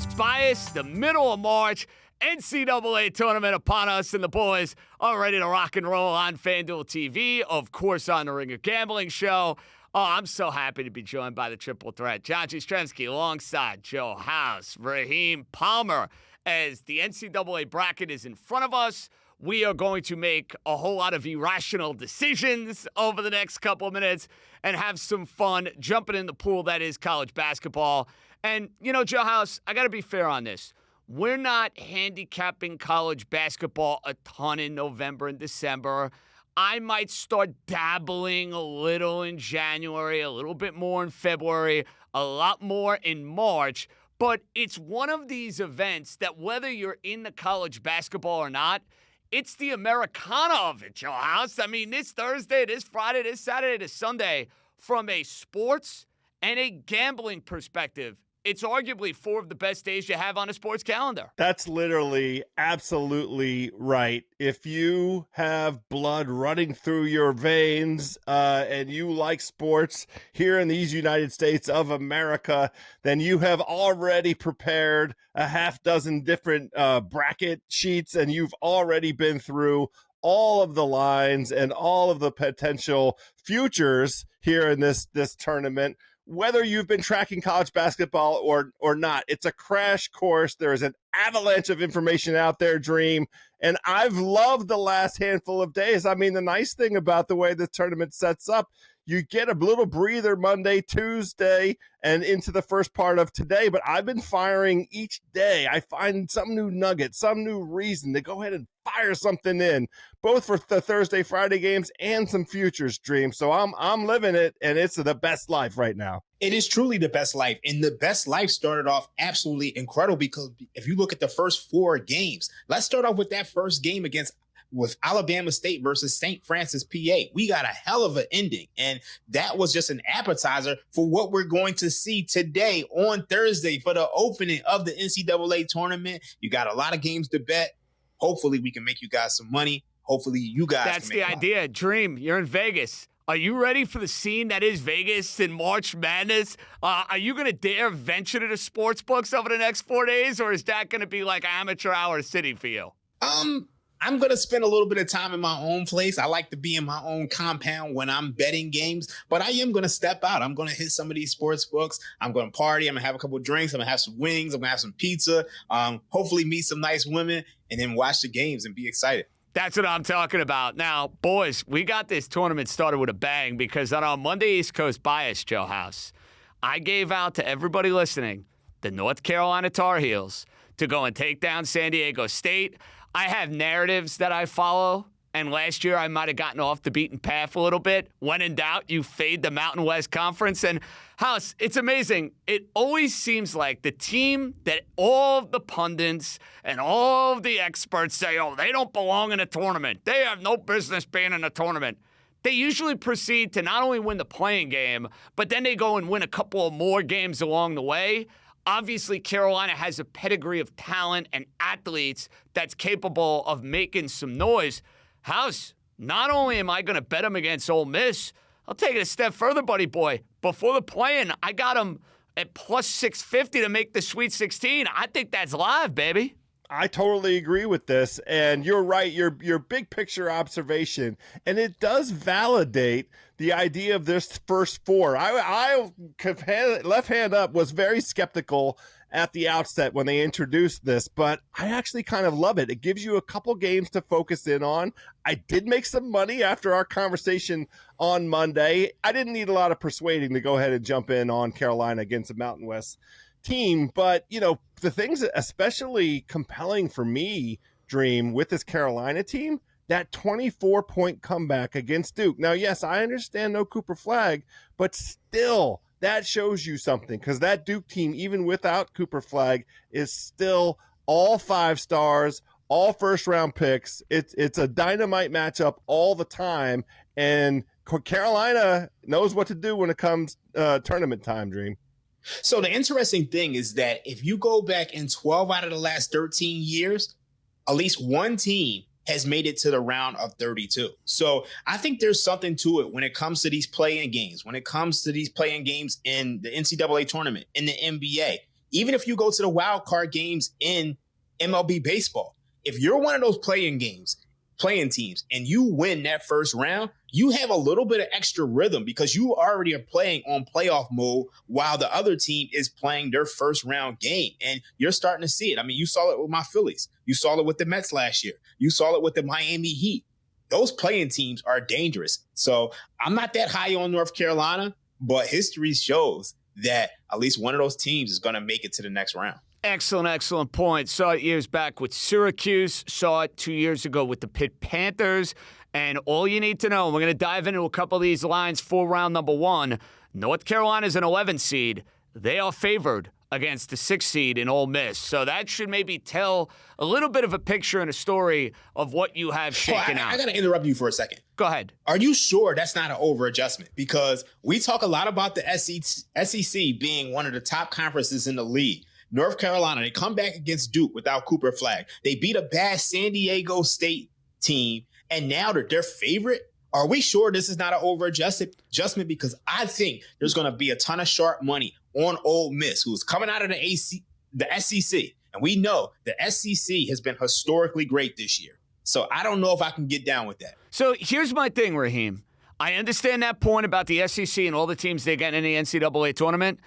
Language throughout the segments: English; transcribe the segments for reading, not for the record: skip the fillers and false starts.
house. Bias, the middle of March, NCAA tournament upon us, and the boys are ready to rock and roll on FanDuel TV, of course on the Ringer Gambling Show. Oh, I'm so happy to be joined by the triple threat, John Jastremski, alongside Joe House, Raheem Palmer. As the NCAA bracket is in front of us, we are going to make a whole lot of irrational decisions over the next couple of minutes and have some fun jumping in the pool that is college basketball. And, you know, Joe House, I got to be fair on this. We're not handicapping college basketball a ton in November and December. I might start dabbling a little in January, a little bit more in February, a lot more in March. But it's one of these events that whether you're in the college basketball or not, it's the Americana of it, Joe House. I mean, this Thursday, this Friday, this Saturday, this Sunday, from a sports and a gambling perspective, it's arguably four of the best days you have on a sports calendar. That's literally absolutely right. If you have blood running through your veins and you like sports here in these United States of America, then you have already prepared a half dozen different bracket sheets, and you've already been through all of the lines and all of the potential futures here in this tournament. Whether you've been tracking college basketball or not, it's a crash course. There is an avalanche of information out there, Dream, and I've loved the last handful of days. I mean, the nice thing about the way the tournament sets up, you get a little breather Monday, Tuesday, and into the first part of today, but I've been firing each day. I find some new nugget, some new reason to go ahead and fire something in, both for the Thursday, Friday games and some futures, Dream. So I'm living it, and it's the best life right now. It is truly the best life. And the best life started off absolutely incredible, because if you look at the first four games, let's start off with that first game with Alabama State versus St. Francis, PA. We got a hell of an ending. And that was just an appetizer for what we're going to see today on Thursday for the opening of the NCAA tournament. You got a lot of games to bet. Hopefully we can make you guys some money. Hopefully you guys That's can make the idea. Dream, you're in Vegas. Are you ready for the scene that is Vegas in March Madness? Are you going to dare venture to the sports books over the next 4 days, or is that going to be like amateur hour city for you? I'm going to spend a little bit of time in my own place. I like to be in my own compound when I'm betting games, but I am going to step out. I'm going to hit some of these sports books. I'm going to party. I'm going to have a couple of drinks. I'm going to have some wings. I'm going to have some pizza. Hopefully meet some nice women and then watch the games and be excited. That's what I'm talking about. Now, boys, we got this tournament started with a bang because on our Monday East Coast bias, Joe House, I gave out to everybody listening the North Carolina Tar Heels to go and take down San Diego State. I have narratives that I follow, and last year I might have gotten off the beaten path a little bit. When in doubt, you fade the Mountain West Conference. And House, it's amazing. It always seems like the team that all of the pundits and all of the experts say, oh, they don't belong in a tournament. They have no business being in a tournament. They usually proceed to not only win the playing game, but then they go and win a couple of more games along the way. Obviously, Carolina has a pedigree of talent and athletes that's capable of making some noise. House, not only am I going to bet them against Ole Miss, I'll take it a step further, buddy boy. Before the play-in, I got them at plus 650 to make the Sweet 16. I think that's live, baby. I totally agree with this, and you're right, your big picture observation, and it does validate the idea of this first four. I left hand up, was very skeptical at the outset when they introduced this, but I actually kind of love it. It gives you a couple games to focus in on. I did make some money after our conversation on Monday. I didn't need a lot of persuading to go ahead and jump in on Carolina against the Mountain West team, but you know, the things that especially compelling for me, Dream, with this Carolina team, that 24-point comeback against Duke. Now, yes, I understand no Cooper Flagg, but still that shows you something, because that Duke team, even without Cooper Flagg, is still all 5 stars, all first-round picks. It's a dynamite matchup all the time, and Carolina knows what to do when it comes tournament time, Dream. So the interesting thing is that if you go back in 12 out of the last 13 years, at least one team has made it to the round of 32. So I think there's something to it when it comes to these play-in games, when it comes to these play-in games in the NCAA tournament, in the NBA, even if you go to the wild card games in MLB baseball, if you're one of those playing teams, and you win that first round, you have a little bit of extra rhythm because you already are playing on playoff mode while the other team is playing their first round game. And you're starting to see it. I mean, you saw it with my Phillies. You saw it with the Mets last year. You saw it with the Miami Heat. Those playing teams are dangerous. So I'm not that high on North Carolina, but history shows that at least one of those teams is going to make it to the next round. Excellent point. Saw it years back with Syracuse. Saw it 2 years ago with the Pitt Panthers. And all you need to know, and we're going to dive into a couple of these lines for round number one. North Carolina's an 11 seed. They are favored against the 6 seed in Ole Miss. So that should maybe tell a little bit of a picture and a story of what you have shaken out. I got to interrupt you for a second. Go ahead. Are you sure that's not an over-adjustment? Because we talk a lot about the SEC being one of the top conferences in the league. North Carolina, they come back against Duke without Cooper Flag. They beat a bad San Diego State team, and now they're their favorite. Are we sure this is not an over-adjustment? Because I think there's going to be a ton of sharp money on Ole Miss, who's coming out of the SEC. And we know the SEC has been historically great this year. So I don't know if I can get down with that. So here's my thing, Raheem. I understand that point about the SEC and all the teams they get in the NCAA tournament.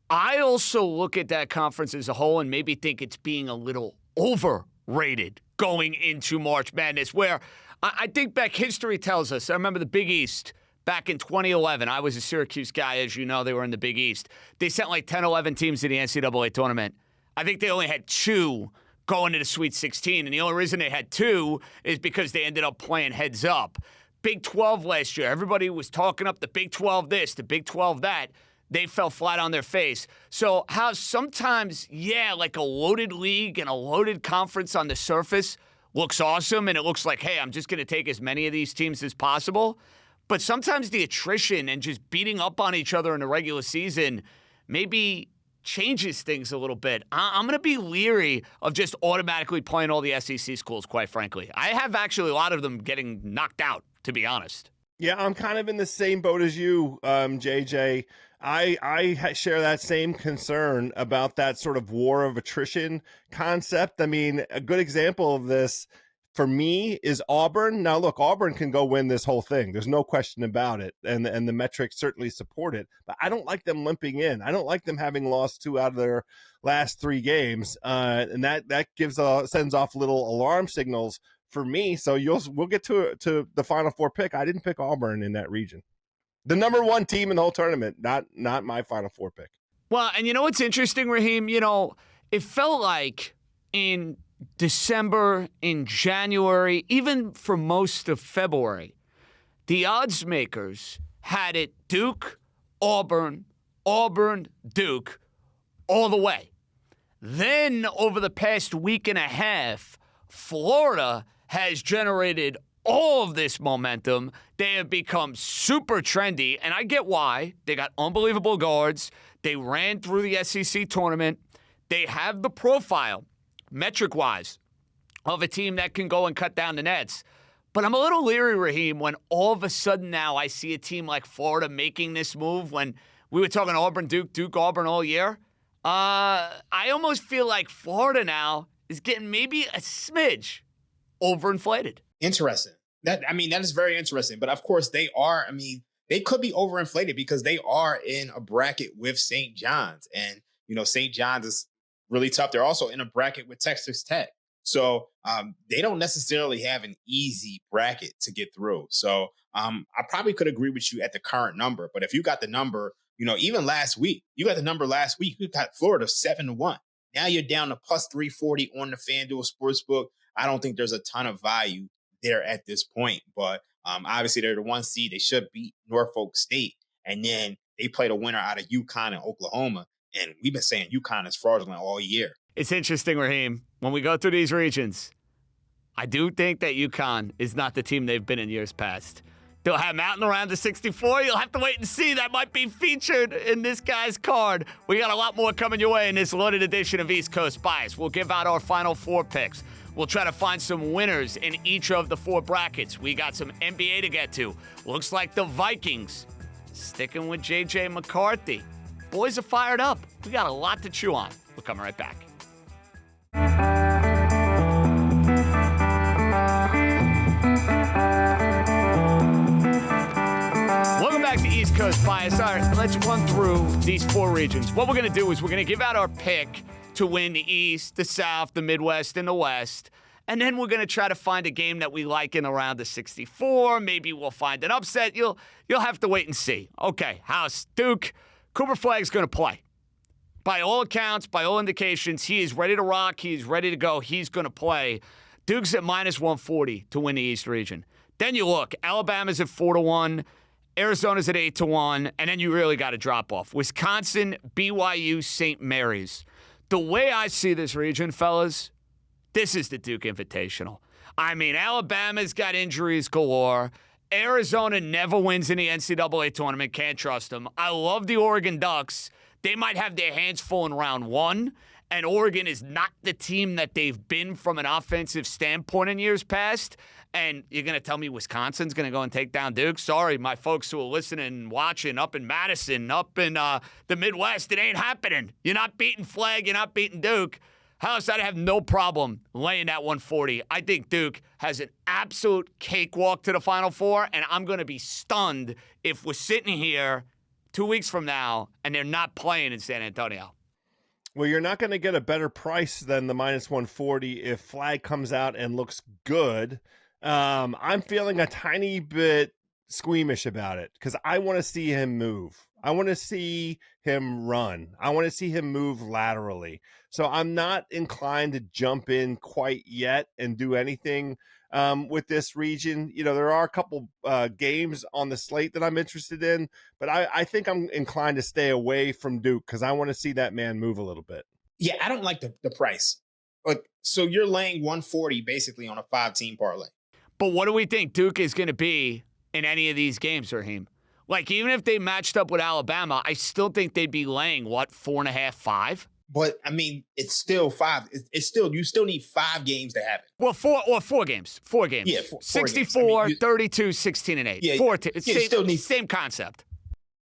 I also look at that conference as a whole and maybe think it's being a little overrated going into March Madness, where I think back, history tells us. I remember the Big East back in 2011. I was a Syracuse guy. As you know, they were in the Big East. They sent like 10, 11 teams to the NCAA tournament. I think they only had 2 going to the Sweet 16, and the only reason they had 2 is because they ended up playing heads up. Big 12 last year, everybody was talking up the Big 12 this, the Big 12 that. They fell flat on their face. So how sometimes, like a loaded league and a loaded conference on the surface looks awesome, and it looks like, hey, I'm just going to take as many of these teams as possible. But sometimes the attrition and just beating up on each other in the regular season maybe changes things a little bit. I'm going to be leery of just automatically playing all the SEC schools, quite frankly. I have actually a lot of them getting knocked out, to be honest. Yeah, I'm kind of in the same boat as you, JJ. I share that same concern about that sort of war of attrition concept. I mean, a good example of this for me is Auburn. Now, look, Auburn can go win this whole thing. There's no question about it. And the metrics certainly support it. But I don't like them limping in. I don't like them having lost 2 out of their last 3 games. And that sends off little alarm signals for me. So we'll get to the Final Four pick. I didn't pick Auburn in that region. The number 1 team in the whole tournament, not my Final Four pick. Well, and you know what's interesting, Raheem? It felt like in December, in January, even for most of February, the odds makers had it Duke, Auburn, Duke, all the way. Then over the past week and a half, Florida has generated all of this momentum. They have become super trendy, and I get why. They got unbelievable guards. They ran through the SEC tournament. They have the profile, metric-wise, of a team that can go and cut down the nets. But I'm a little leery, Raheem, when all of a sudden now I see a team like Florida making this move when we were talking Auburn, Duke, Auburn all year. I almost feel like Florida now is getting maybe a smidge overinflated. Interesting. That is very interesting. But of course they could be overinflated because they are in a bracket with St. John's. And, St. John's is really tough. They're also in a bracket with Texas Tech. So they don't necessarily have an easy bracket to get through. So I probably could agree with you at the current number. But if you got the number, even last week, you got Florida 7-1. Now you're down to plus 340 on the FanDuel Sportsbook. I don't think there's a ton of value there at this point. But obviously, they're the 1 seed. They should beat Norfolk State. And then they played a winner out of UConn and Oklahoma. And we've been saying UConn is fraudulent all year. It's interesting, Raheem. When we go through these regions, I do think that UConn is not the team they've been in years past. They'll have Mountain around the 64. You'll have to wait and see. That might be featured in this guy's card. We got a lot more coming your way in this loaded edition of East Coast Bias. We'll give out our Final Four picks. We'll try to find some winners in each of the 4 brackets. We got some NBA to get to. Looks like the Vikings sticking with JJ McCarthy. Boys are fired up. We got a lot to chew on We're coming right back. Welcome back to East Coast Bias. All right, let's run through these 4 regions. What we're going to do is we're going to give out our pick to win the East, the South, the Midwest, and the West. And then we're going to try to find a game that we like in around the 64. Maybe we'll find an upset. You'll have to wait and see. Okay, House, Duke, Cooper Flagg's going to play. By all accounts, by all indications, he is ready to rock. He's ready to go. He's going to play. Duke's at minus 140 to win the East region. Then you look, Alabama's at 4-1. Arizona's at 8-1. And then you really got to drop off. Wisconsin, BYU, St. Mary's. The way I see this region, fellas, this is the Duke Invitational. I mean, Alabama's got injuries galore. Arizona never wins in the NCAA tournament. Can't trust them. I love the Oregon Ducks. They might have their hands full in round 1. And Oregon is not the team that they've been from an offensive standpoint in years past. And you're going to tell me Wisconsin's going to go and take down Duke? Sorry, my folks who are listening and watching up in Madison, up in the Midwest, it ain't happening. You're not beating Flagg. You're not beating Duke. House, I'd have no problem laying that 140. I think Duke has an absolute cakewalk to the Final Four, and I'm going to be stunned if we're sitting here 2 weeks from now and they're not playing in San Antonio. Well, you're not going to get a better price than the minus 140 if Flagg comes out and looks good. I'm feeling a tiny bit squeamish about it because I want to see him move. I want to see him run. I want to see him move laterally. So I'm not inclined to jump in quite yet and do anything with this region. You know, there are a couple games on the slate that I'm interested in, but I think I'm inclined to stay away from Duke because I want to see that man move a little bit. Yeah, I don't like the price. Like, so you're laying 140 basically on a 5-team parlay. But what do we think Duke is going to be in any of these games, Raheem? Like, even if they matched up with Alabama, I still think they'd be laying, 4.5, 5? But, I mean, it's still 5. It's still, you still need 5 games to have it. Well, 4 games. 4 games. Yeah, 4 64, games. 32, 16, and 8. Yeah, 4 same concept.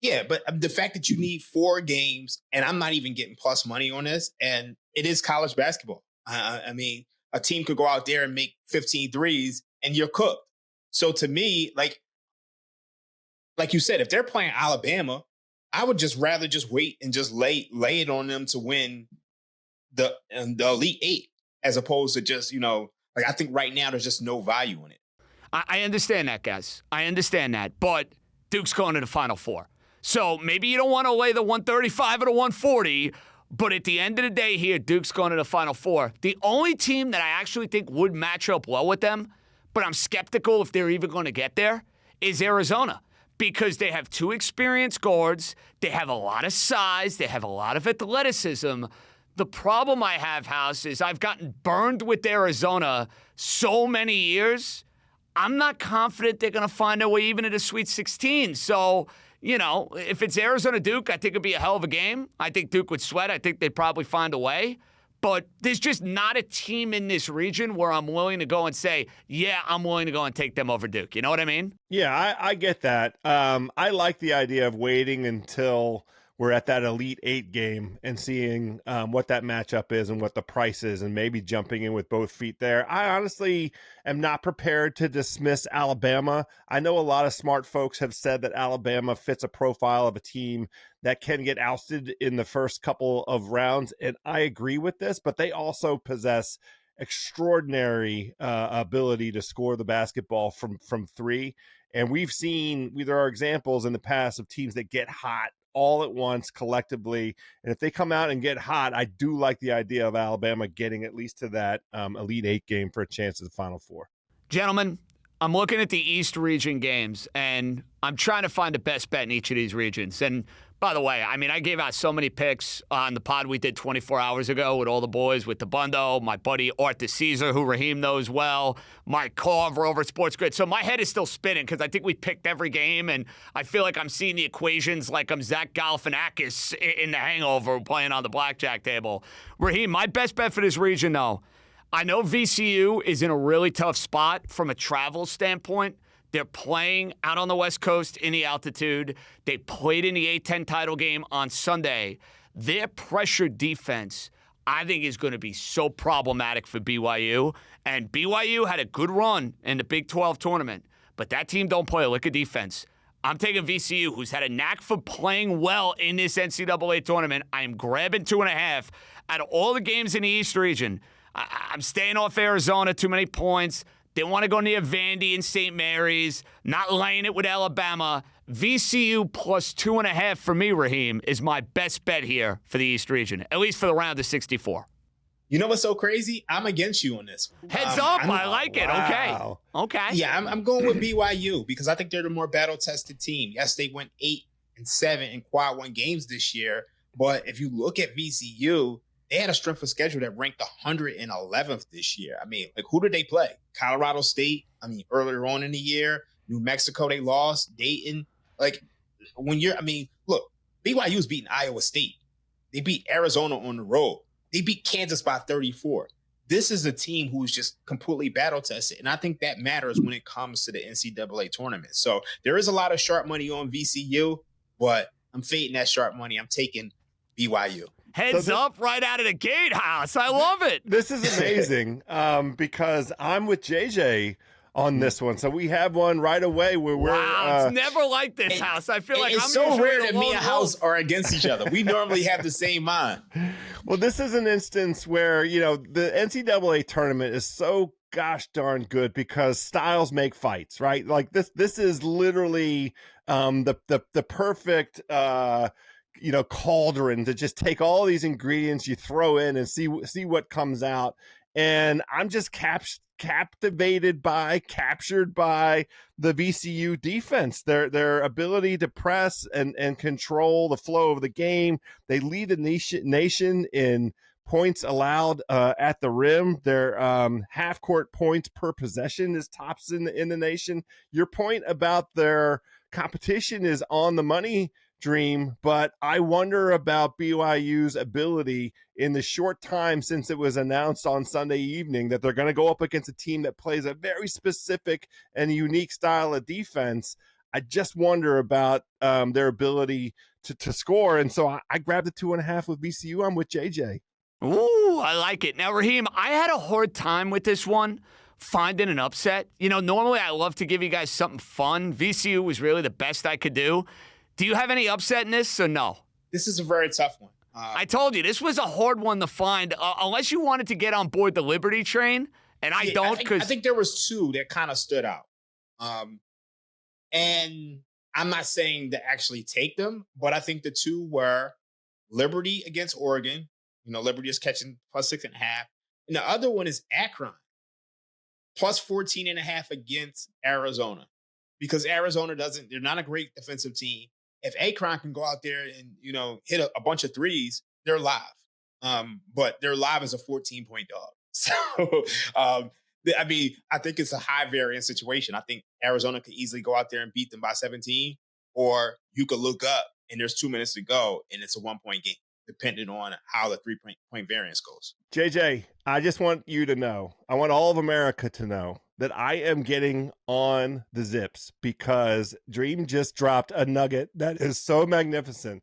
Yeah, but the fact that you need 4 games, and I'm not even getting plus money on this, and it is college basketball. I mean, a team could go out there and make 15 threes, and you're cooked. So to me, like you said, if they're playing Alabama, I would just rather just wait and just lay it on them to win the Elite 8 as opposed to just, I think right now there's just no value in it. I understand that, guys. I understand that. But Duke's going to the Final Four. So maybe you don't want to lay the 135 or the 140, but at the end of the day here, Duke's going to the Final Four. The only team that I actually think would match up well with them, but I'm skeptical if they're even going to get there, is Arizona. Because they have 2 experienced guards, they have a lot of size, they have a lot of athleticism. The problem I have, House, is I've gotten burned with Arizona so many years, I'm not confident they're going to find their way even to the Sweet 16. So, if it's Arizona-Duke, I think it'd be a hell of a game. I think Duke would sweat. I think they'd probably find a way. But there's just not a team in this region where I'm willing to go and say, yeah, I'm willing to go and take them over Duke. You know what I mean? Yeah, I get that. I like the idea of waiting until we're at that Elite 8 game and seeing what that matchup is and what the price is and maybe jumping in with both feet there. I honestly am not prepared to dismiss Alabama. I know a lot of smart folks have said that Alabama fits a profile of a team that can get ousted in the first couple of rounds, and I agree with this, but they also possess extraordinary ability to score the basketball from 3. And there are examples in the past of teams that get hot all at once collectively. And if they come out and get hot, I do like the idea of Alabama getting at least to that Elite 8 game for a chance at the Final Four. Gentlemen, I'm looking at the East region games, and I'm trying to find the best bet in each of these regions. And by the way, I gave out so many picks on the pod we did 24 hours ago with all the boys, with the Bundo, my buddy Art DeCesar, who Raheem knows well, Mike Carver over at Sports Grid. So my head is still spinning because I think we picked every game, and I feel like I'm seeing the equations like I'm Zach Galifianakis in The Hangover playing on the blackjack table. Raheem, my best bet for this region, though, I know VCU is in a really tough spot from a travel standpoint. They're playing out on the West Coast in the altitude. They played in the A-10 title game on Sunday. Their pressure defense I think is going to be so problematic for BYU. And BYU had a good run in the Big 12 tournament, but that team don't play a lick of defense. I'm taking VCU, who's had a knack for playing well in this NCAA tournament. I am grabbing 2.5. Out of all the games in the East region, I'm staying off Arizona, too many points. Didn't want to go near Vandy and St. Mary's. Not laying it with Alabama. VCU plus 2.5 for me, Raheem, is my best bet here for the East region, at least for the round of 64. You know what's so crazy? I'm against you on this. Heads up. I like it. Wow. Okay. Yeah, I'm going with BYU because I think they're the more battle-tested team. Yes, they went 8-7 in quad one games this year, but if you look at VCU, they had a strength of schedule that ranked 111th this year. I mean, like, who did they play? Colorado State. I mean, earlier on in the year, New Mexico, they lost. Dayton. Like, look, BYU's beating Iowa State. They beat Arizona on the road. They beat Kansas by 34. This is a team who's just completely battle-tested, and I think that matters when it comes to the NCAA tournament. So there is a lot of sharp money on VCU, but I'm fading that sharp money. I'm taking BYU. Heads up right out of the gate, House. I love it. This is amazing because I'm with JJ on this one. So we have one right away where we're... Wow, it's never like this, House. I feel like it's I'm so usually rare the that me lone and House wolf. are against each other. We normally have the same mind. Well, this is an instance where, the NCAA tournament is so gosh darn good because styles make fights, right? Like this is literally the perfect cauldron to just take all these ingredients you throw in and see what comes out. And I'm just captured by the VCU defense, their ability to press and control the flow of the game. They lead the nation in points allowed at the rim. Their half court points per possession is tops in the nation. Your point about their competition is on the money, Dream, but I wonder about BYU's ability in the short time since it was announced on Sunday evening that they're going to go up against a team that plays a very specific and unique style of defense. I just wonder about their ability to score. And so I grabbed the 2.5 with VCU. I'm with JJ. Ooh, I like it. Now, Raheem, I had a hard time with this one, finding an upset. Normally I love to give you guys something fun. VCU was really the best I could do. Do you have any upset in this or no? This is a very tough one. I told you, this was a hard one to find, unless you wanted to get on board the Liberty train, and I don't. I think there was two that kind of stood out. And I'm not saying to actually take them, but I think the two were Liberty against Oregon. Liberty is catching plus 6.5. And the other one is Akron, plus 14.5 against Arizona. Because Arizona they're not a great defensive team. If Akron can go out there and, hit a bunch of threes, they're live. But they're live as a 14-point dog. So, I think it's a high variance situation. I think Arizona could easily go out there and beat them by 17, or you could look up and there's 2 minutes to go and it's a 1-point game, depending on how the 3-point variance goes. JJ, I just want you to know, I want all of America to know that I am getting on the Zips because Dream just dropped a nugget that is so magnificent.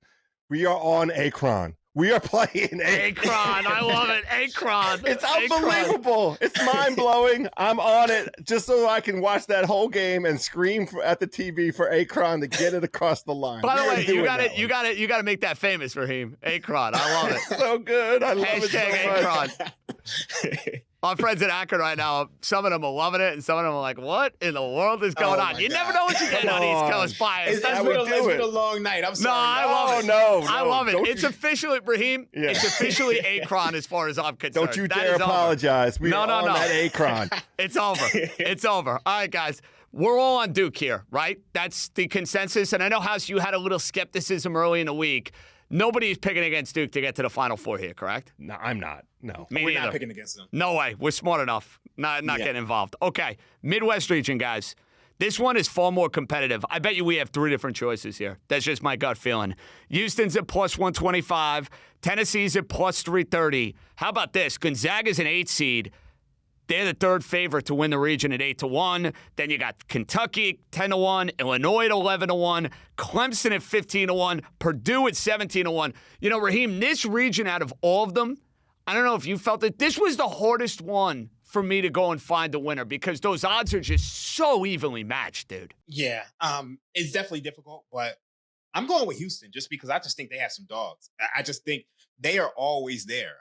We are on Akron. We are playing Akron. I love it. Akron. It's unbelievable. It's mind-blowing. I'm on it just so I can watch that whole game and scream at the TV for Akron to get it across the line. By the way, you got to make that famous, Raheem. Akron. I love it. So good. I love it so Akron. much. Our friends in Akron right now, some of them are loving it, and some of them are like, what in the world is going on? You never know what you're getting on East Coast bias. It's been a long night. I'm sorry. No, I love it. I love it. It's officially, Raheem, it's officially Akron as far as I'm concerned. Don't you dare apologize. We are on that Akron. It's over. It's over. All right, guys. We're all on Duke here, right? That's the consensus. And I know, House, you had a little skepticism early in the week. Nobody's picking against Duke to get to the Final Four here, correct? No, I'm not. No. We're not picking against them. No way. We're smart enough. Not getting involved. Okay. Midwest region, guys. This one is far more competitive. I bet you we have 3 different choices here. That's just my gut feeling. Houston's at plus 125. Tennessee's at plus 330. How about this? Gonzaga's an 8 seed. They're the 3rd favorite to win the region at 8-1. Then you got Kentucky 10-1, Illinois at 11-1, Clemson at 15-1, Purdue at 17-1. Raheem, this region out of all of them, I don't know if you felt it. This was the hardest one for me to go and find a winner because those odds are just so evenly matched, dude. Yeah, it's definitely difficult, but I'm going with Houston just because I just think they have some dogs. I just think they are always there.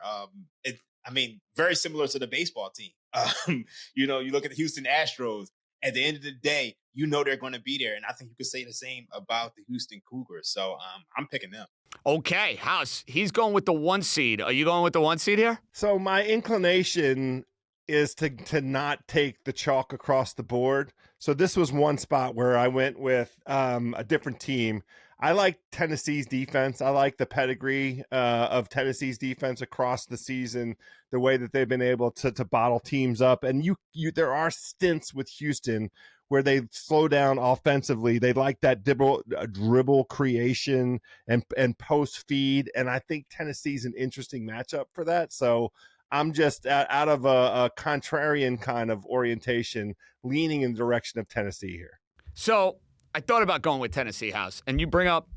Very similar to the baseball team. You look at the Houston Astros. At the end of the day, they're going to be there, and I think you could say the same about the Houston Cougars. So I'm picking them. Okay, House, he's going with the 1 seed. Are you going with the 1 seed here? So my inclination is to not take the chalk across the board. So this was one spot where I went with a different team. I like Tennessee's defense. I like the pedigree of Tennessee's defense across the season, the way that they've been able to bottle teams up. And there are stints with Houston where they slow down offensively. They like that dribble creation and post feed. And I think Tennessee's an interesting matchup for that. So I'm just out of a contrarian kind of orientation, leaning in the direction of Tennessee here. So I thought about going with Tennessee, House, and you bring up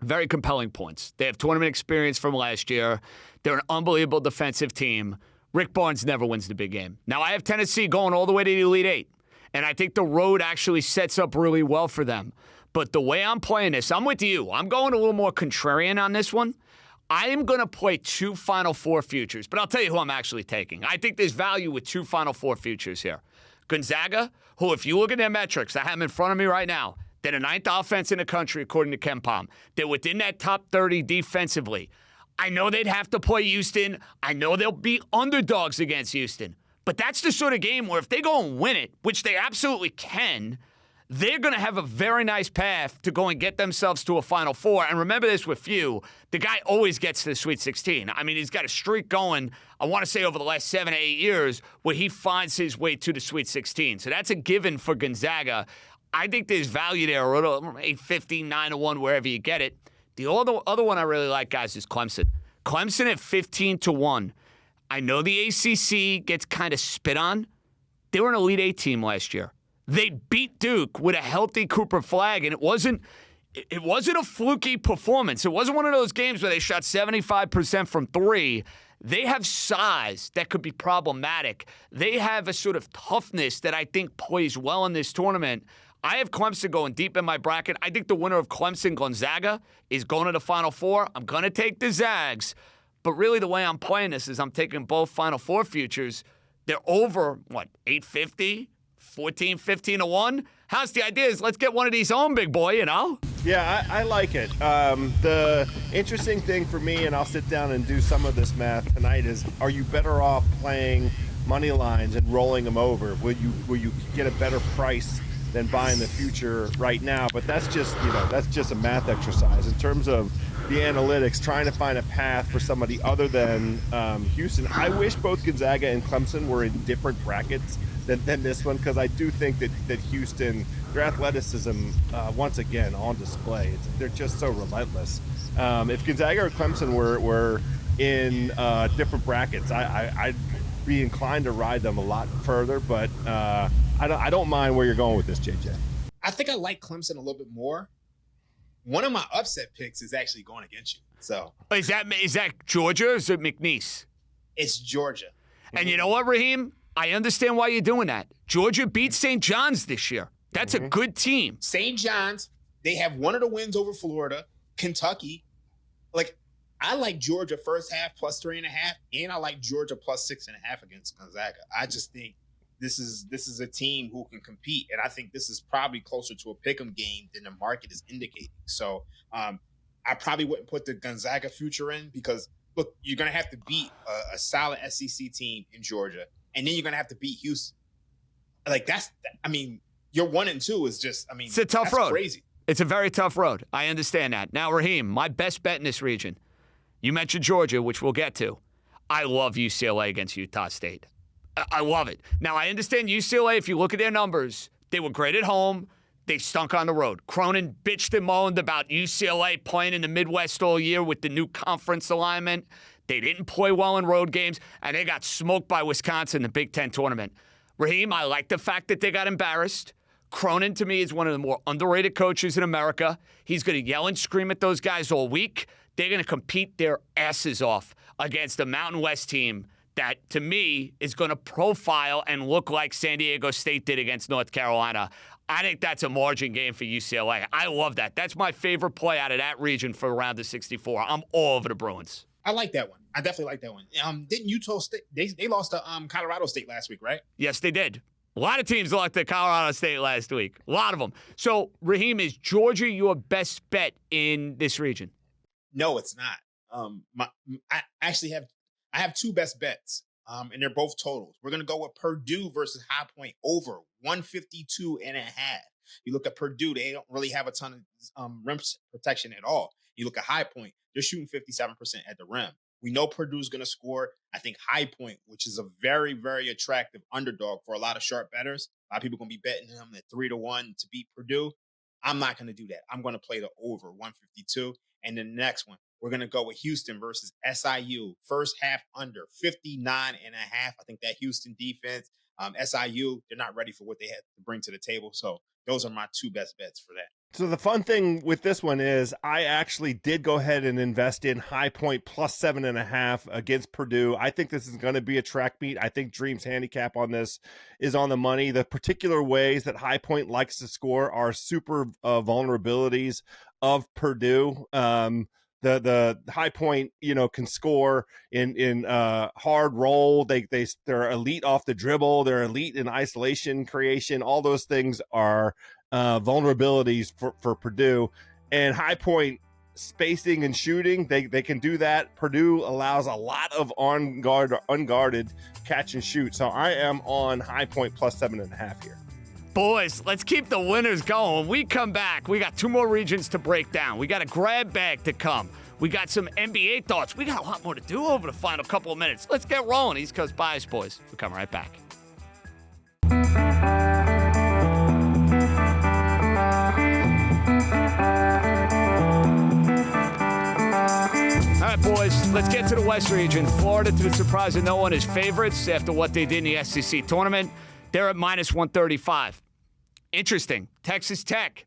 very compelling points. They have tournament experience from last year. They're an unbelievable defensive team. Rick Barnes never wins the big game. Now, I have Tennessee going all the way to the Elite Eight, and I think the road actually sets up really well for them. But the way I'm playing this, I'm with you. I'm going a little more contrarian on this one. I am going to play 2 Final Four futures, but I'll tell you who I'm actually taking. I think there's value with 2 Final Four futures here. Gonzaga, who, if you look at their metrics, I have them in front of me right now, they're the 9th offense in the country, according to Ken Palm. They're within that top 30 defensively. I know they'd have to play Houston. I know they'll be underdogs against Houston. But that's the sort of game where if they go and win it, which they absolutely can, they're going to have a very nice path to go and get themselves to a Final Four. And remember this with Few, the guy always gets to the Sweet 16. I mean, he's got a streak going, I want to say over the last 7 to 8 years, where he finds his way to the Sweet 16. So that's a given for Gonzaga. I think there's value there, 850, 9-1, wherever you get it. The other one I really like, guys, is Clemson. Clemson at 15-1. I know the ACC gets kind of spit on. They were an Elite Eight team last year. They beat Duke with a healthy Cooper Flag, and it wasn't a fluky performance. It wasn't one of those games where they shot 75% from 3. They have size that could be problematic. They have a sort of toughness that I think plays well in this tournament. I have Clemson going deep in my bracket. I think the winner of Clemson-Gonzaga is going to the Final Four. I'm going to take the Zags. But really the way I'm playing this is I'm taking both Final Four futures. They're over, 850, 14, 15-1. How's the idea is let's get one of these on, big boy, Yeah, I like it. The interesting thing for me, and I'll sit down and do some of this math tonight, is are you better off playing money lines and rolling them over? Will you get a better price than buying the future right now? But that's just a math exercise in terms of the analytics, trying to find a path for somebody other than Houston. I wish both Gonzaga and Clemson were in different brackets than this one, because I do think that Houston, their athleticism, once again, on display. They're just so relentless. If Gonzaga or Clemson were in different brackets, I'd be inclined to ride them a lot further, but I don't mind where you're going with this, JJ. I think I like Clemson a little bit more. One of my upset picks is actually going against you. So is that Georgia or is it McNeese? It's Georgia. And you know what, Raheem? I understand why you're doing that. Georgia beat St. John's this year. That's a good team. St. John's, they have one of the wins over Florida, Kentucky. I like Georgia first half plus 3.5, and I like Georgia plus 6.5 against Gonzaga. I just think this is a team who can compete, and I think this is probably closer to a pick'em game than the market is indicating. So I probably wouldn't put the Gonzaga future in because, look, you're going to have to beat a solid SEC team in Georgia, and then you're going to have to beat Houston. Your 1 and 2 is just, it's a tough road. Crazy. It's a very tough road. I understand that. Now, Raheem, my best bet in this region, you mentioned Georgia, which we'll get to. I love UCLA against Utah State. I love it. Now, I understand UCLA, if you look at their numbers, they were great at home. They stunk on the road. Cronin bitched and moaned about UCLA playing in the Midwest all year with the new conference alignment. They didn't play well in road games, and they got smoked by Wisconsin in the Big Ten tournament. Raheem, I like the fact that they got embarrassed. Cronin, to me, is one of the more underrated coaches in America. He's going to yell and scream at those guys all week. they're going to compete their asses off against a Mountain West team that, to me, is going to profile and look like San Diego State did against North Carolina. I think that's a margin game for UCLA. I love that. That's my favorite play out of that region for the round of 64. I'm all over the Bruins. I like that one. I definitely like that one. Didn't Utah State, they lost to Colorado State last week, right? Yes, they did. A lot of teams lost to Colorado State last week. A lot of them. So, Raheem, is Georgia your best bet in this region? No, it's not. I actually have two best bets, and they're both totals. We're going to go with Purdue versus High Point over 152.5. You look at Purdue, they don't really have a ton of rim protection at all. You look at High Point, they're shooting 57% at the rim. We know Purdue's going to score. I think High Point, which is a very, very attractive underdog for a lot of sharp bettors. A lot of people are going to be betting them at 3-1 to beat Purdue. I'm not going to do that. I'm going to play the over 152. And then the next one, we're going to go with Houston versus SIU. First half under 59.5. I think that Houston defense, SIU, they're not ready for what they had to bring to the table. So those are my two best bets for that. So the fun thing with this one is I actually did go ahead and invest in High Point plus 7.5 against Purdue. I think this is going to be a track meet. I think Dream's handicap on this is on the money. The particular ways that High Point likes to score are super vulnerabilities of Purdue. The High Point, can score in hard roll. They're elite off the dribble. They're elite in isolation creation. All those things are vulnerabilities for Purdue. And High Point spacing and shooting, they can do that. Purdue allows a lot of unguarded catch and shoot. So I am on High Point plus 7.5 here. Boys, let's keep the winners going. When we come back, we got two more regions to break down. We got a grab bag to come. We got some NBA thoughts. We got a lot more to do over the final couple of minutes. Let's get rolling, East Coast Bias boys. We'll come right back. All right, boys, let's get to the West region. Florida, to the surprise of no one, is favorites after what they did in the SEC tournament. They're at minus 135. Interesting. Texas Tech,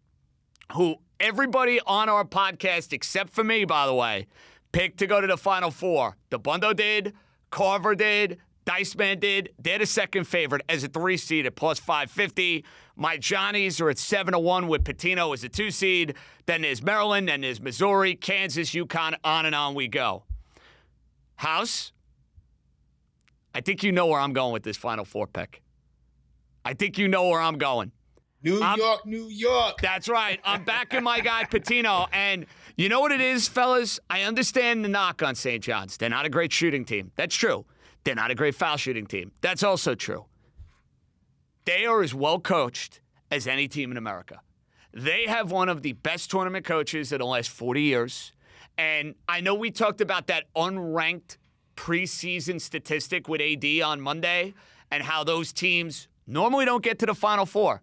who everybody on our podcast, except for me, by the way, picked to go to the Final Four. DeBundo did. Carver did. Diceman did. They're the second favorite as a 3 seed at plus 550. My Johnnies are at 7-1 with Pitino as a 2 seed. Then there's Maryland. Then there's Missouri, Kansas, UConn. On and on we go. House, I think you know where I'm going with this Final Four pick. I think you know where I'm going. New York. That's right. I'm backing my guy Pitino. And you know what it is, fellas? I understand the knock on St. John's. They're not a great shooting team. That's true. They're not a great foul shooting team. That's also true. They are as well coached as any team in America. They have one of the best tournament coaches in the last 40 years. And I know we talked about that unranked preseason statistic with AD on Monday and how those teams normally don't get to the Final Four.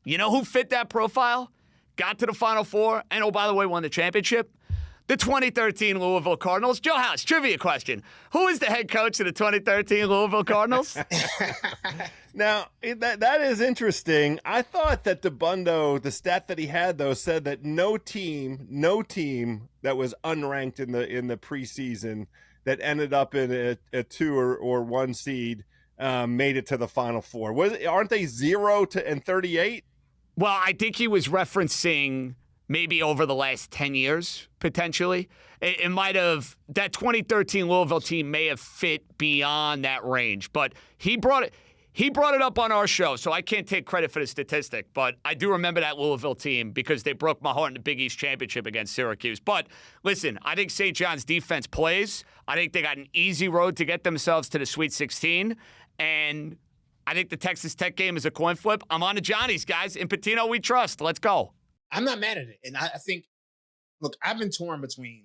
You know who fit that profile? Got to the Final Four, and oh, by the way, won the championship? The 2013 Louisville Cardinals. Joe House, trivia question. Who is the head coach of the 2013 Louisville Cardinals? Now, that is interesting. I thought that DeBundo, the stat that he had, though, said that no team that was unranked in the preseason that ended up in a 2 or 1 seed made it to the Final Four. Aren't they 0-38? Well, I think he was referencing maybe over the last 10 years, potentially. It might have, that 2013 Louisville team may have fit beyond that range, but he brought it up on our show, so I can't take credit for the statistic, but I do remember that Louisville team because they broke my heart in the Big East Championship against Syracuse. But listen, I think St. John's defense plays. I think they got an easy road to get themselves to the Sweet 16, and I think the Texas Tech game is a coin flip. I'm on the Johnnies, guys. In Pitino, we trust. Let's go. I'm not mad at it. And I think, look, I've been torn between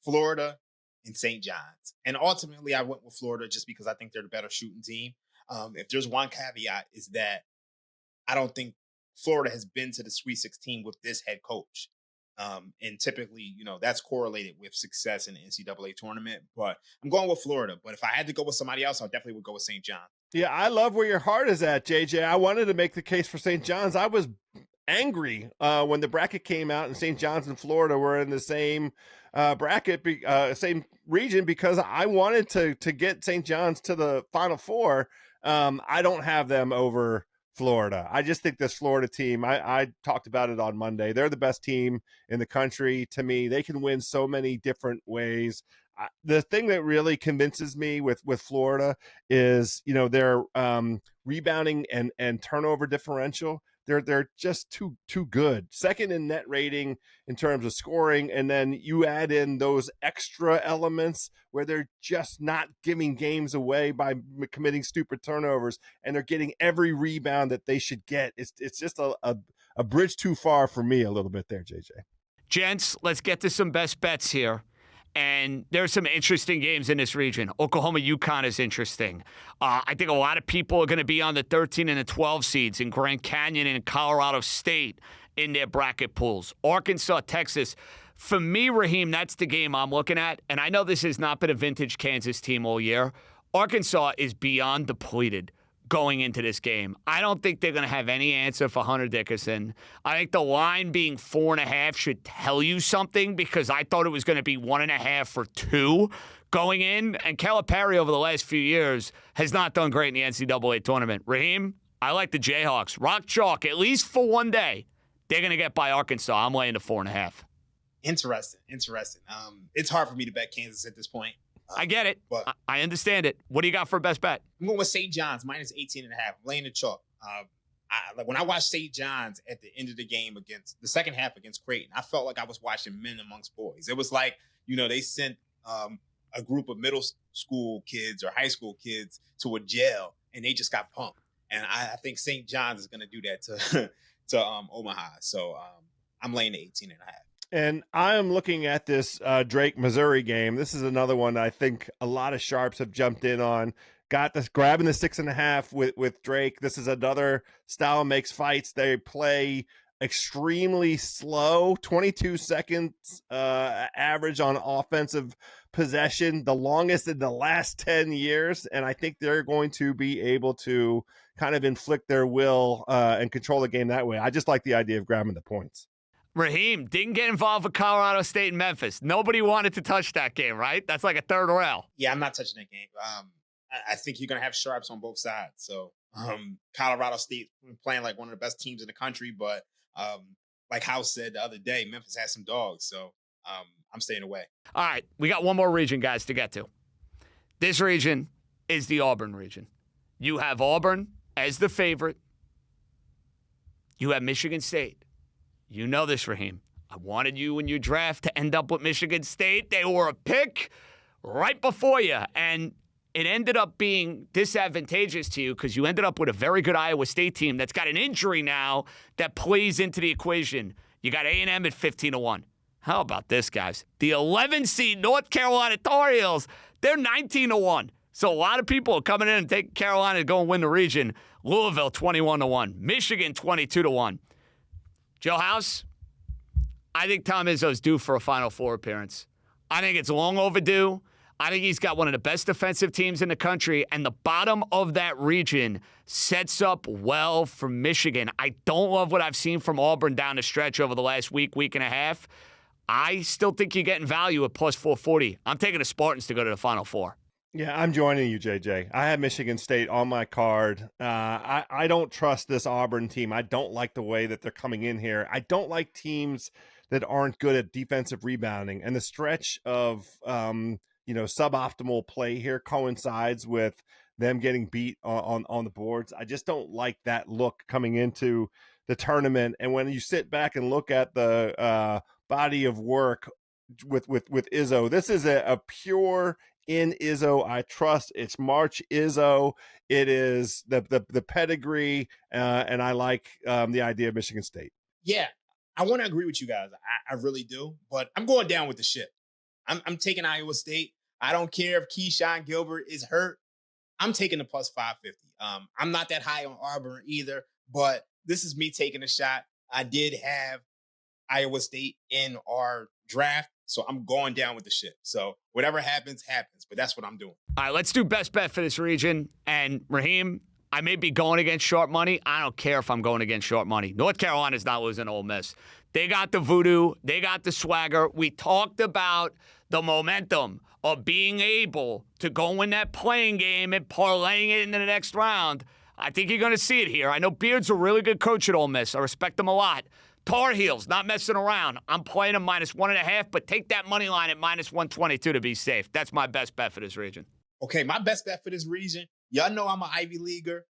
Florida and St. John's. And ultimately, I went with Florida just because I think they're the better shooting team. If there's one caveat, is that I don't think Florida has been to the Sweet 16 with this head coach. And typically, that's correlated with success in the NCAA tournament. But I'm going with Florida. But if I had to go with somebody else, I definitely would go with St. John's. Yeah, I love where your heart is at, JJ. I wanted to make the case for St. John's. I was angry when the bracket came out and St. John's and Florida were in the same bracket, same region, because I wanted to get St. John's to the Final Four. I don't have them over Florida. I just think this Florida team, I talked about it on Monday. They're the best team in the country to me. They can win so many different ways. The thing that really convinces me with Florida is, their rebounding and turnover differential. They're just too good. Second in net rating in terms of scoring, and then you add in those extra elements where they're just not giving games away by committing stupid turnovers, and they're getting every rebound that they should get. It's just a bridge too far for me a little bit there, JJ. Gents, let's get to some best bets here. And there's some interesting games in this region. Oklahoma-UConn is interesting. I think a lot of people are going to be on the 13 and the 12 seeds in Grand Canyon and Colorado State in their bracket pools. Arkansas-Texas. For me, Raheem, that's the game I'm looking at. And I know this has not been a vintage Kansas team all year. Arkansas is beyond depleted going into this game. I don't think they're going to have any answer for Hunter Dickinson. I think the line being 4.5 should tell you something, because I thought it was going to be 1.5 for 2 going in. And Calipari over the last few years has not done great in the NCAA tournament. Raheem, I like the Jayhawks. Rock chalk, at least for one day. They're going to get by Arkansas. I'm laying the 4.5. Interesting. It's hard for me to bet Kansas at this point. I get it. But I understand it. What do you got for a best bet? I'm going with St. John's, minus 18.5. I'm laying the chalk. When I watched St. John's at the end of the game against the second half against Creighton, I felt like I was watching men amongst boys. It was like, they sent a group of middle school kids or high school kids to a jail, and they just got pumped. And I think St. John's is going to do that to Omaha. So I'm laying the 18.5. And I am looking at this Drake, Missouri game. This is another one I think a lot of sharps have jumped in on. Got this, grabbing the 6.5 with Drake. This is another style makes fights. They play extremely slow, 22 seconds average on offensive possession, the longest in the last 10 years. And I think they're going to be able to kind of inflict their will and control the game that way. I just like the idea of grabbing the points. Raheem didn't get involved with Colorado State and Memphis. Nobody wanted to touch that game, right? That's like a third rail. Yeah, I'm not touching that game. I think you're going to have sharps on both sides. So Colorado State playing like one of the best teams in the country. But like House said the other day, Memphis has some dogs. So I'm staying away. All right. We got one more region, guys, to get to. This region is the Auburn region. You have Auburn as the favorite. You have Michigan State. You know this, Raheem. I wanted you in your draft to end up with Michigan State. They were a pick right before you, and it ended up being disadvantageous to you because you ended up with a very good Iowa State team that's got an injury now that plays into the equation. You got A&M at 15-1. How about this, guys? The 11 seed North Carolina Tar Heels, they're 19-1. So a lot of people are coming in and taking Carolina to go and win the region. Louisville 21-1. Michigan 22-1. Joe House, I think Tom Izzo's due for a Final Four appearance. I think it's long overdue. I think he's got one of the best defensive teams in the country, and the bottom of that region sets up well for Michigan. I don't love what I've seen from Auburn down the stretch over the last week and a half. I still think you're getting value at plus 440. I'm taking the Spartans to go to the Final Four. Yeah, I'm joining you, JJ. I have Michigan State on my card. I don't trust this Auburn team. I don't like the way that they're coming in here. I don't like teams that aren't good at defensive rebounding. And the stretch of, suboptimal play here coincides with them getting beat on the boards. I just don't like that look coming into the tournament. And when you sit back and look at the body of work with Izzo, this is a pure in Izzo I trust. It's March Izzo. It is the pedigree, and I like the idea of Michigan State. Yeah, I want to agree with you guys. I really do, but I'm going down with the ship. I'm taking Iowa State. I don't care if Keyshawn Gilbert is hurt. I'm taking the plus 550. I'm not that high on Auburn either, but this is me taking a shot. I did have Iowa State in our draft, so I'm going down with the ship. So whatever happens, happens, but that's what I'm doing. All right, let's do best bet for this region. And Raheem, I may be going against short money. I don't care if I'm going against short money. North Carolina's not losing Ole Miss. They got the voodoo. They got the swagger. We talked about the momentum of being able to go in that playing game and parlaying it into the next round. I think you're going to see it here. I know Beard's a really good coach at Ole Miss. I respect him a lot. Tar Heels, not messing around. I'm playing them -1.5, but take that money line at -122 to be safe. That's my best bet for this region. Okay, my best bet for this region, y'all know I'm an Ivy Leaguer.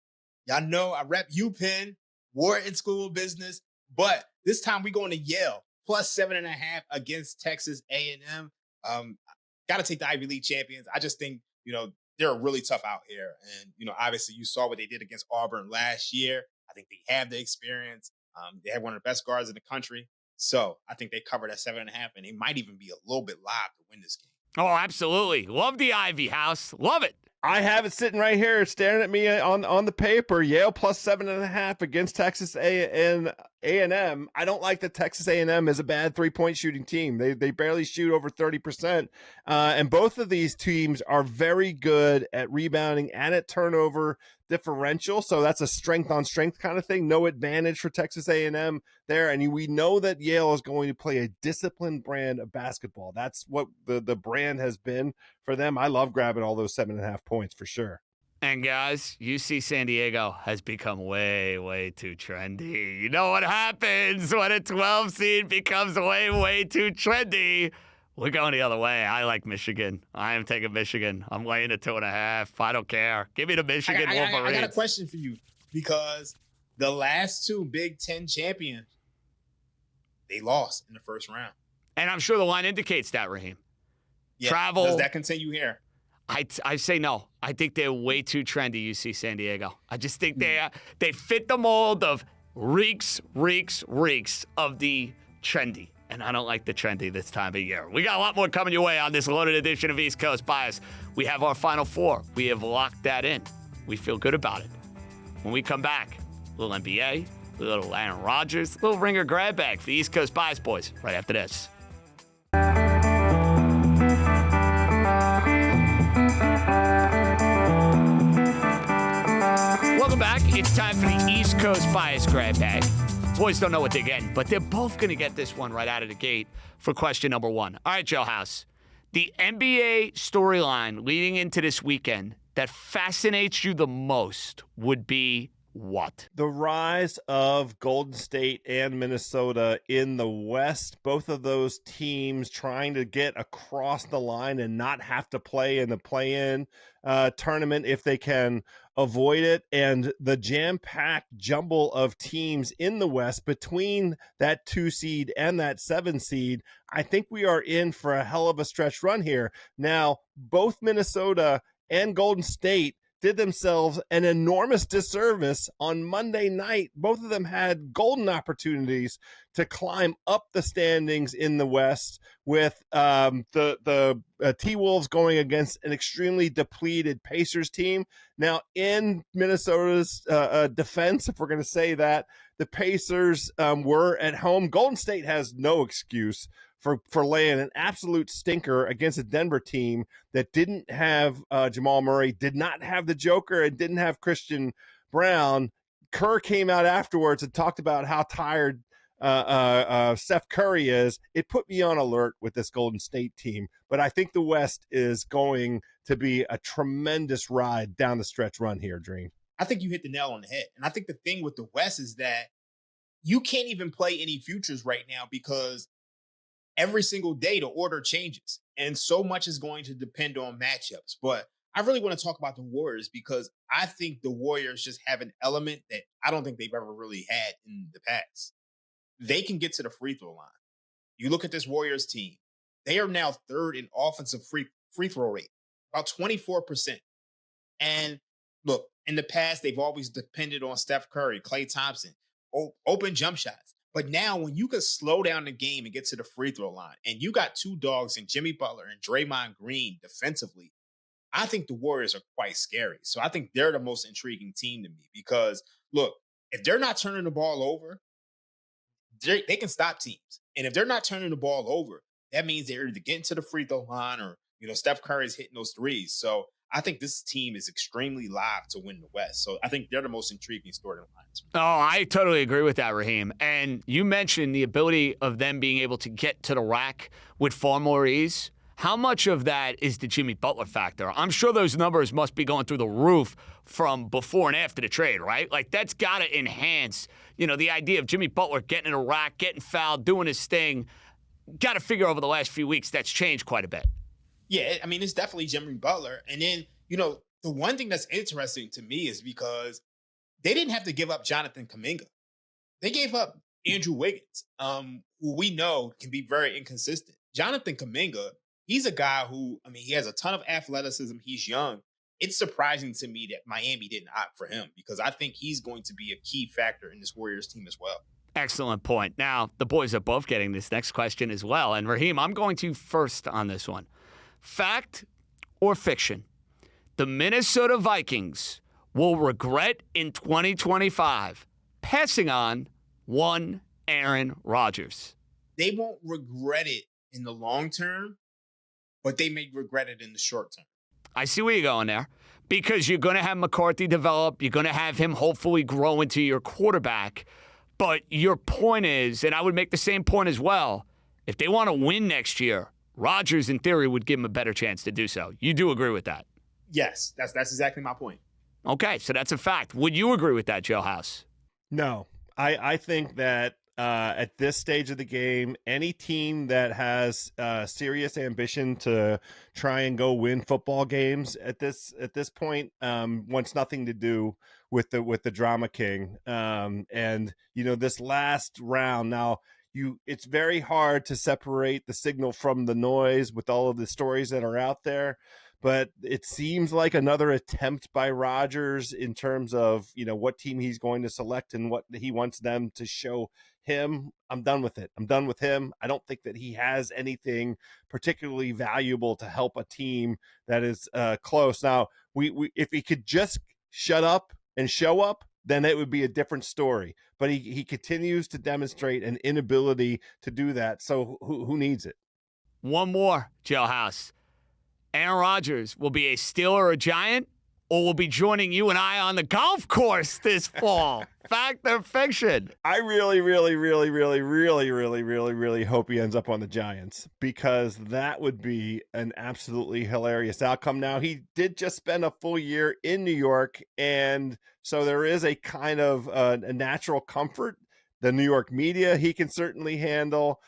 Y'all know I rep UPenn, Wharton School of Business. But this time we going to Yale, +7.5 against Texas A&M. Got to take the Ivy League champions. I just think, they're really tough out here. And, obviously you saw what they did against Auburn last year. I think they have the experience. They have one of the best guards in the country. So I think they covered at 7.5, and they might even be a little bit live to win this game. Oh, absolutely. Love the Ivy House. Love it. I have it sitting right here staring at me on the paper. Yale +7.5 against Texas A&M. I don't like that Texas A&M is a bad three-point shooting team. They barely shoot over 30%. And both of these teams are very good at rebounding and at turnover differential. So that's a strength on strength kind of thing. No advantage for Texas A&M there. And we know that Yale is going to play a disciplined brand of basketball. That's what the brand has been for them. I love grabbing all those 7.5 points for sure. And guys, UC San Diego has become way, way too trendy. You know what happens when a 12 seed becomes way, way too trendy? We're going the other way. I like Michigan. I am taking Michigan. I'm laying a 2.5. I don't care. Give me the Michigan Wolverines. I got a question for you, because the last two Big Ten champions, they lost in the first round. And I'm sure the line indicates that, Raheem. Yeah. Travel. Does that continue here? I say no. I think they're way too trendy, UC San Diego. I just think they fit the mold of reeks of the trendy. And I don't like the trendy this time of year. We got a lot more coming your way on this loaded edition of East Coast Bias. We have our Final Four. We have locked that in. We feel good about it. When we come back, a little NBA, a little Aaron Rodgers, a little ringer grab bag for the East Coast Bias boys right after this. Welcome back. It's time for the East Coast Bias grab bag. Boys don't know what they're getting, but they're both going to get this one right out of the gate for question number one. All right, Joe House. The NBA storyline leading into this weekend that fascinates you the most would be what? The rise of Golden State and Minnesota in the West. Both of those teams trying to get across the line and not have to play in the play-in tournament if they can avoid it. And the jam-packed jumble of teams in the West between that 2 seed and that 7 seed. I think we are in for a hell of a stretch run here. Now, both Minnesota and Golden State did themselves an enormous disservice on Monday night. Both of them had golden opportunities to climb up the standings in the West, with the T-Wolves going against an extremely depleted Pacers team. Now, in Minnesota's defense, if we're going to say that, the Pacers were at home. Golden State has no excuse for laying an absolute stinker against a Denver team that didn't have Jamal Murray, did not have the Joker, and didn't have Christian Brown. Kerr came out afterwards and talked about how tired Steph Curry is. It put me on alert with this Golden State team, but I think the West is going to be a tremendous ride down the stretch run here, Dream. I think you hit the nail on the head. And I think the thing with the West is that you can't even play any futures right now, because every single day the order changes, and so much is going to depend on matchups. But I really want to talk about the Warriors, because I think the Warriors just have an element that I don't think they've ever really had in the past. They can get to the free throw line. You look at this Warriors team, they are now third in offensive free throw rate, about 24%. And look, in the past, they've always depended on Steph Curry, Klay Thompson, open jump shots. But now when you can slow down the game and get to the free throw line, and you got two dogs in Jimmy Butler and Draymond Green defensively, I think the Warriors are quite scary. So I think they're the most intriguing team to me, because, look, if they're not turning the ball over, they can stop teams. And if they're not turning the ball over, that means they're either getting to the free throw line, or, Steph Curry is hitting those threes. So I think this team is extremely live to win the West. So I think they're the most intriguing storylines. Oh, I totally agree with that, Raheem. And you mentioned the ability of them being able to get to the rack with far more ease. How much of that is the Jimmy Butler factor? I'm sure those numbers must be going through the roof from before and after the trade, right? Like, that's got to enhance, the idea of Jimmy Butler getting in a rack, getting fouled, doing his thing. Got to figure over the last few weeks that's changed quite a bit. Yeah, I mean, it's definitely Jimmy Butler. And then, the one thing that's interesting to me is because they didn't have to give up Jonathan Kuminga. They gave up Andrew Wiggins, who we know can be very inconsistent. Jonathan Kuminga, he's a guy who, he has a ton of athleticism. He's young. It's surprising to me that Miami didn't opt for him because I think he's going to be a key factor in this Warriors team as well. Excellent point. Now, the boys are both getting this next question as well. And Raheem, I'm going to first on this one. Fact or fiction? The Minnesota Vikings will regret in 2025 passing on one Aaron Rodgers. They won't regret it in the long term, but they may regret it in the short term. I see where you're going there. Because you're going to have McCarthy develop. You're going to have him hopefully grow into your quarterback. But your point is, and I would make the same point as well, if they want to win next year, Rodgers, in theory, would give him a better chance to do so. You do agree with that? Yes, that's exactly my point. Okay, so that's a fact. Would you agree with that, Joe House? No. I think that at this stage of the game, any team that has serious ambition to try and go win football games at this point wants nothing to do with the drama king. And this last round now, it's very hard to separate the signal from the noise with all of the stories that are out there. But it seems like another attempt by Rodgers in terms of, what team he's going to select and what he wants them to show him. I'm done with it. I'm done with him. I don't think that he has anything particularly valuable to help a team that is close. Now, if he could just shut up and show up, then it would be a different story. But he continues to demonstrate an inability to do that. So who needs it? One more, Joe House. Aaron Rodgers will be a Steeler or a Giant, or will be joining you and I on the golf course this fall. Fact or fiction? I really, really, really, really, really, really, really, really hope he ends up on the Giants because that would be an absolutely hilarious outcome. Now, he did just spend a full year in New York, and so there is a kind of a natural comfort. The New York media he can certainly handle.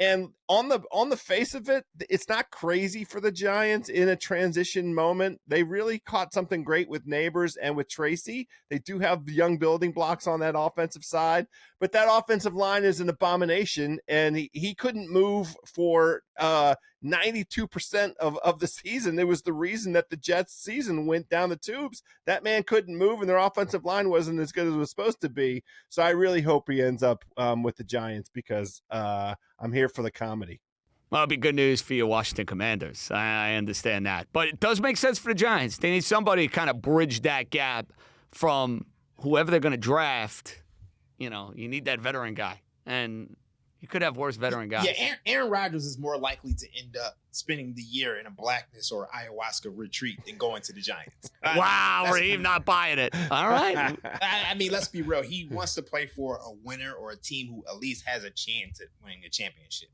And on the face of it, it's not crazy for the Giants in a transition moment. They really caught something great with Neighbors and with Tracy. They do have young building blocks on that offensive side, but that offensive line is an abomination, and he couldn't move for 92% of the season. It was the reason that the Jets season went down the tubes. That man couldn't move, and their offensive line wasn't as good as it was supposed to be. So I really hope he ends up with the Giants because I'm here for the comedy. Well, it'll be good news for your Washington Commanders. I understand that. But it does make sense for the Giants. They need somebody to kind of bridge that gap from whoever they're going to draft. You need that veteran guy. And you could have worse veteran guys. Yeah, Aaron Rodgers is more likely to end up spending the year in a blackness or ayahuasca retreat than going to the Giants. Wow, Raheem not buying it. All right. I mean, let's be real. He wants to play for a winner or a team who at least has a chance at winning a championship.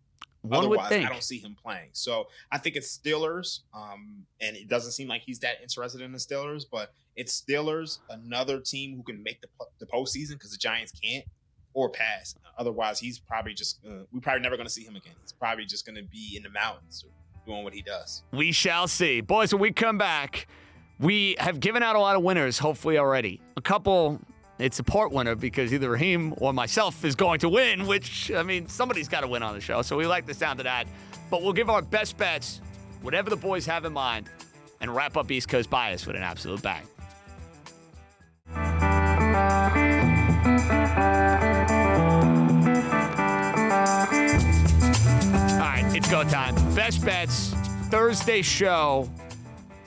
Otherwise, I don't see him playing. So I think it's Steelers, and it doesn't seem like he's that interested in the Steelers, but it's Steelers, another team who can make the postseason because the Giants can't, or pass. Otherwise, he's probably just we're probably never going to see him again. He's probably just going to be in the mountains doing what he does. We shall see. Boys, when we come back, we have given out a lot of winners, hopefully already. A couple, it's a part winner because either Raheem or myself is going to win, which, somebody's got to win on the show, so we like the sound of that. But we'll give our best bets, whatever the boys have in mind, and wrap up East Coast Bias with an absolute bang. All right, it's go time. Best bets, Thursday show.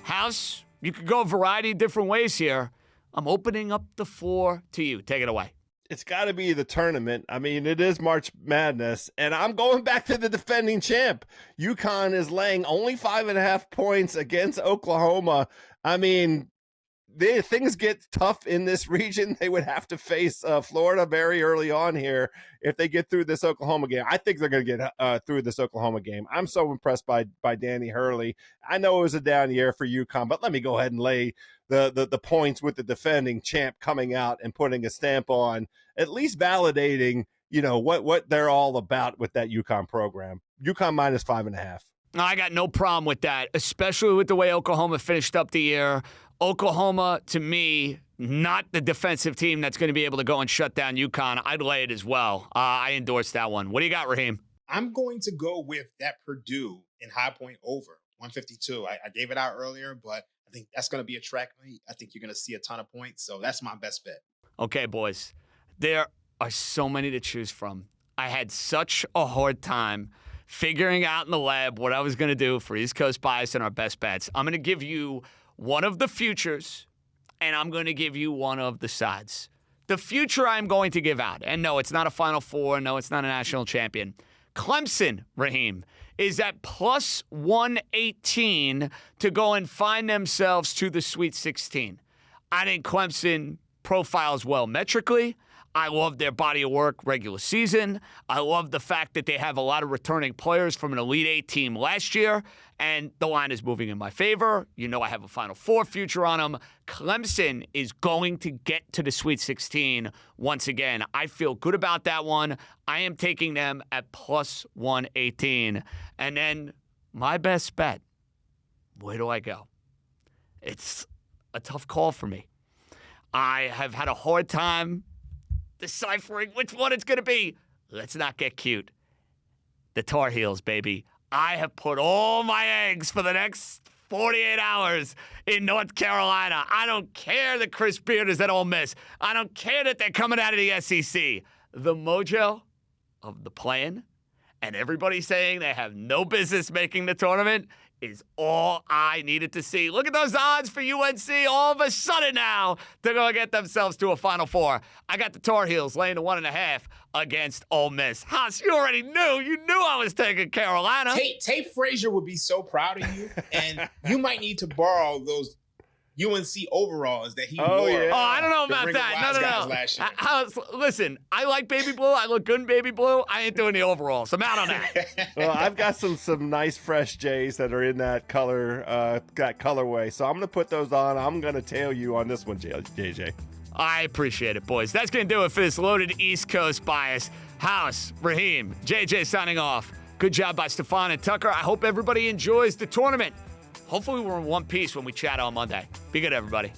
House, you could go a variety of different ways here. I'm opening up the floor to you. Take it away. It's got to be the tournament. I mean, it is March Madness, and I'm going back to the defending champ. UConn is laying only 5.5 points against Oklahoma. I mean, things get tough in this region. They would have to face Florida very early on here if they get through this Oklahoma game. I think they're going to get through this Oklahoma game. I'm so impressed by Danny Hurley. I know it was a down year for UConn, but let me go ahead and lay the points with the defending champ coming out and putting a stamp on, at least validating, what they're all about with that UConn program. UConn minus 5.5. I got no problem with that, especially with the way Oklahoma finished up the year. Oklahoma, to me, not the defensive team that's going to be able to go and shut down UConn. I'd lay it as well. I endorse that one. What do you got, Raheem? I'm going to go with that Purdue in High Point over 152. I gave it out earlier, but I think that's going to be a track meet. I think you're going to see a ton of points, so that's my best bet. Okay, boys. There are so many to choose from. I had such a hard time figuring out in the lab what I was going to do for East Coast Bias and our best bets. I'm going to give you one of the futures, and I'm going to give you one of the sides. The future I'm going to give out, and no, it's not a Final Four. No, it's not a national champion. Clemson, Raheem, is at plus 118 to go and find themselves to the Sweet 16. I think Clemson profiles well metrically. I love their body of work regular season. I love the fact that they have a lot of returning players from an Elite Eight team last year, and the line is moving in my favor. I have a Final Four future on them. Clemson is going to get to the Sweet 16 once again. I feel good about that one. I am taking them at plus 118. And then my best bet, where do I go? It's a tough call for me. I have had a hard time deciphering which one it's going to be. Let's not get cute. The Tar Heels, baby. I have put all my eggs for the next 48 hours in North Carolina. I don't care that Chris Beard is at Ole Miss. I don't care that they're coming out of the SEC. The mojo of the plan and everybody saying they have no business making the tournament is all I needed to see. Look at those odds for UNC all of a sudden now. They're going to get themselves to a Final Four. I got the Tar Heels laying the 1.5 against Ole Miss. Haas, you already knew. You knew I was taking Carolina. Tate Frazier would be so proud of you, and you might need to borrow those UNC overalls that he wore. Yeah. Oh, I don't know about that. No. Listen, I like baby blue. I look good in baby blue. I ain't doing the overalls. I'm out on that. Well, I've got some nice fresh J's that are in that colorway. So I'm going to put those on. I'm going to tail you on this one, JJ. I appreciate it, boys. That's going to do it for this loaded East Coast bias. House, Raheem, JJ signing off. Good job by Stefan and Tucker. I hope everybody enjoys the tournament. Hopefully we're in one piece when we chat on Monday. Be good, everybody.